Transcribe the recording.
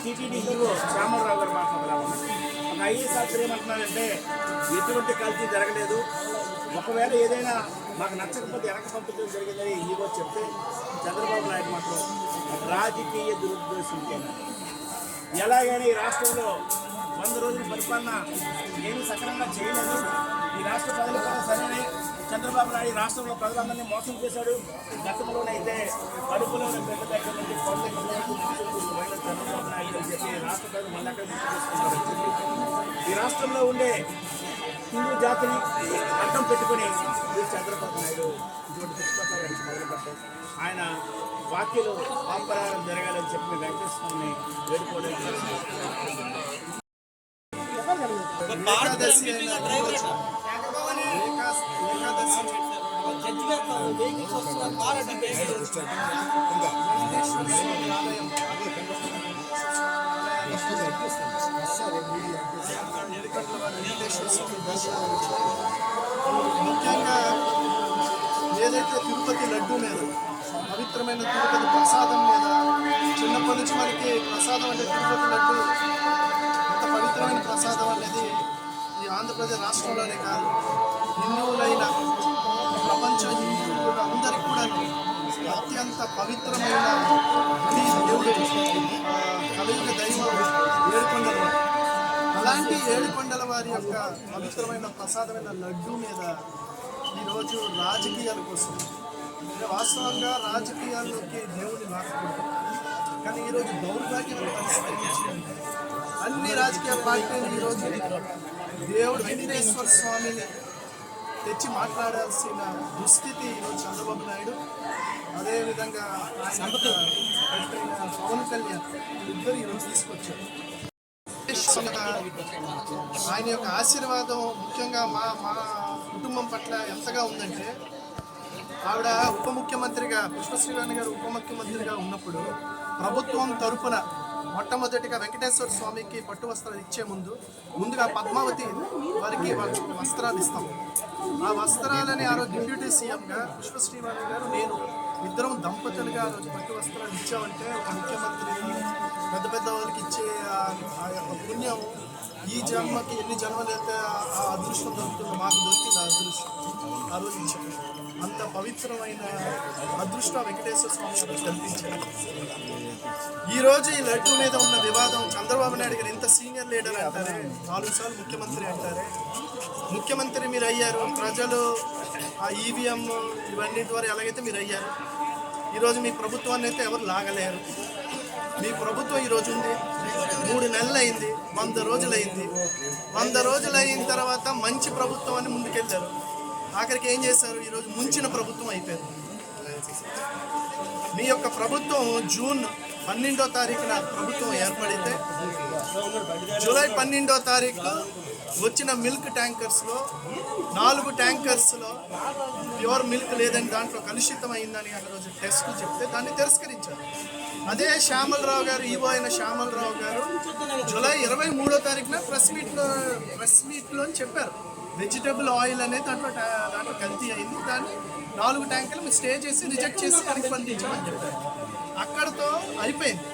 TTD hero Shyamrao గారు మాట్లాడారు. ఒక ఐఏఎస్ ఆఫీసర్ ఏమంటున్నారంటే ఎటువంటి కల్తీ జరగలేదు, ఒకవేళ ఏదైనా మాకు నచ్చకపోతే వెనక పంపించడం జరిగిందని హీరో చెప్తే చంద్రబాబు నాయుడు మాత్రం రాజకీయ దురుద్దేశం ఎలాగైనా ఈ రాష్ట్రంలో 100 రోజుల పరిపాలన ఏమీ సక్రమంగా చేయలేదు, ఈ రాష్ట్ర ప్రజల కూడా సరైన చంద్రబాబు నాయుడు రాష్ట్రంలో ప్రజలందరినీ మోసం చేశాడు. గతంలోనైతే కడుపులోని పెద్ద దగ్గర నుంచి చంద్రబాబు నాయుడు అని చెప్పి రాష్ట్ర ప్రజలు మళ్ళీ అక్కడ తీసుకొస్తున్నారు. ఈ రాష్ట్రంలో ఉండే హిందూ జాతిని అడ్డం పెట్టుకుని చంద్రబాబు నాయుడు ఇటువంటి దుష్ప్రచారానికి మొదలుపెట్టారు. ఆయన వాక్యలు పాపరారం జరగాలని చెప్పి వెంకటేశ్వరుని వేడుకోవడం ముఖ్యంగా ఏదైతే తిరుపతి లడ్డు మీద పవిత్రమైన తిరుపతి ప్రసాదం మీద చిన్నప్పటి నుంచి మనకి ప్రసాదం అంటే తిరుపతి లడ్డు అంత పవిత్రమైన ప్రసాదం అనేది ఈ ఆంధ్రప్రదేశ్ రాష్ట్రంలోనే కాదు, హిందువులైన ప్రపంచ హిందువులు అందరికీ కూడా అత్యంత పవిత్రమైన దేవుడు కలియుగ దైవం ఏడుకొండల వారు. అలాంటి ఏడుకొండల వారి యొక్క పవిత్రమైన ప్రసాదమైన లడ్డు మీద ఈరోజు రాజకీయాల కోసం వాస్తవంగా రాజకీయాల్లోకి దేవుడిని లాక్కూడదు, కానీ ఈరోజు దౌర్భాగ్యమైన పరిస్థితి అన్ని రాజకీయ పార్టీలు ఈరోజు దేవుడు వెంకటేశ్వర స్వామిని తెచ్చి మాట్లాడాల్సిన దుస్థితి ఈరోజు చంద్రబాబు నాయుడు, అదేవిధంగా పవన్ కళ్యాణ్ ఇద్దరు ఈరోజు తీసుకొచ్చారు. ఆయన యొక్క ఆశీర్వాదం ముఖ్యంగా మా కుటుంబం పట్ల ఎంతగా ఉందంటే, ఆవిడ ఉప ముఖ్యమంత్రిగా పుష్పశ్రీవాణి గారు ఉప ముఖ్యమంత్రిగా ఉన్నప్పుడు ప్రభుత్వం తరపున మొట్టమొదటిగా వెంకటేశ్వర స్వామికి పట్టు వస్త్రాలు ఇచ్చే ముందుగా పద్మావతి వారికి వస్త్రాలు ఇస్తాం. ఆ వస్త్రాలని ఆ రోజు డిప్యూటీ సీఎంగా పుష్పశ్రీవాణి గారు నేను ఇద్దరం దంపతులుగా ఆ రోజు పట్టు వస్త్రాలు ఇచ్చామంటే ఒక ముఖ్యమంత్రి పెద్ద పెద్ద వాళ్ళకి ఇచ్చే ఆ యొక్క పుణ్యం ఈ జన్మకి ఎన్ని జన్మలు అయితే ఆ అదృష్టం దొరుకుతుందో మాకు దొరికింది ఆ అదృష్టం ఆ రోజు ఇచ్చాము. అంత పవిత్రమైన అదృష్టం వెంకటేశ్వర స్వామి గారు కల్పించారు. ఈరోజు ఈ లడ్డు మీద ఉన్న వివాదం చంద్రబాబు నాయుడు గారు ఎంత సీనియర్ లీడర్ అంటారే, 4 సార్లు ముఖ్యమంత్రి అంటారే, ముఖ్యమంత్రి మీరు అయ్యారు, ప్రజలు ఆ ఈవీఎం ఇవన్నీ ద్వారా ఎలాగైతే మీరు అయ్యారు, ఈరోజు మీ ప్రభుత్వాన్ని అయితే ఎవరు లాగలేరు. మీ ప్రభుత్వం ఈరోజు ఉంది, 3 నెలలు అయింది, 100 రోజులు అయింది. 100 రోజులు అయిన తర్వాత మంచి ప్రభుత్వం అని ముందుకెళ్ళారు. ఆఖరికి ఏం చేశారు, ఈరోజు ముంచిన ప్రభుత్వం అయిపోయింది. మీ యొక్క ప్రభుత్వం జూన్ 12వ తారీఖున ప్రభుత్వం ఏర్పడితే జూలై 12వ తారీఖు వచ్చిన మిల్క్ ట్యాంకర్స్లో 4 ట్యాంకర్స్లో ప్యూర్ మిల్క్ లేదని దాంట్లో కలుషితమైందని ఆ రోజు టెస్ట్ చెప్తే దాన్ని తిరస్కరించారు. అదే శ్యామలరావు గారు, ఈవో అయిన శ్యామలరావు గారు జూలై 23వ తారీఖున ప్రెస్ మీట్లో అని చెప్పారు వెజిటబుల్ ఆయిల్ అనేది దాంట్లో కల్తీ అయింది, దాన్ని 4 ట్యాంకులు మీరు స్టే చేసి రిజెక్ట్ చేసి కనుక పంపించమని చెప్పారు. అక్కడతో అయిపోయింది.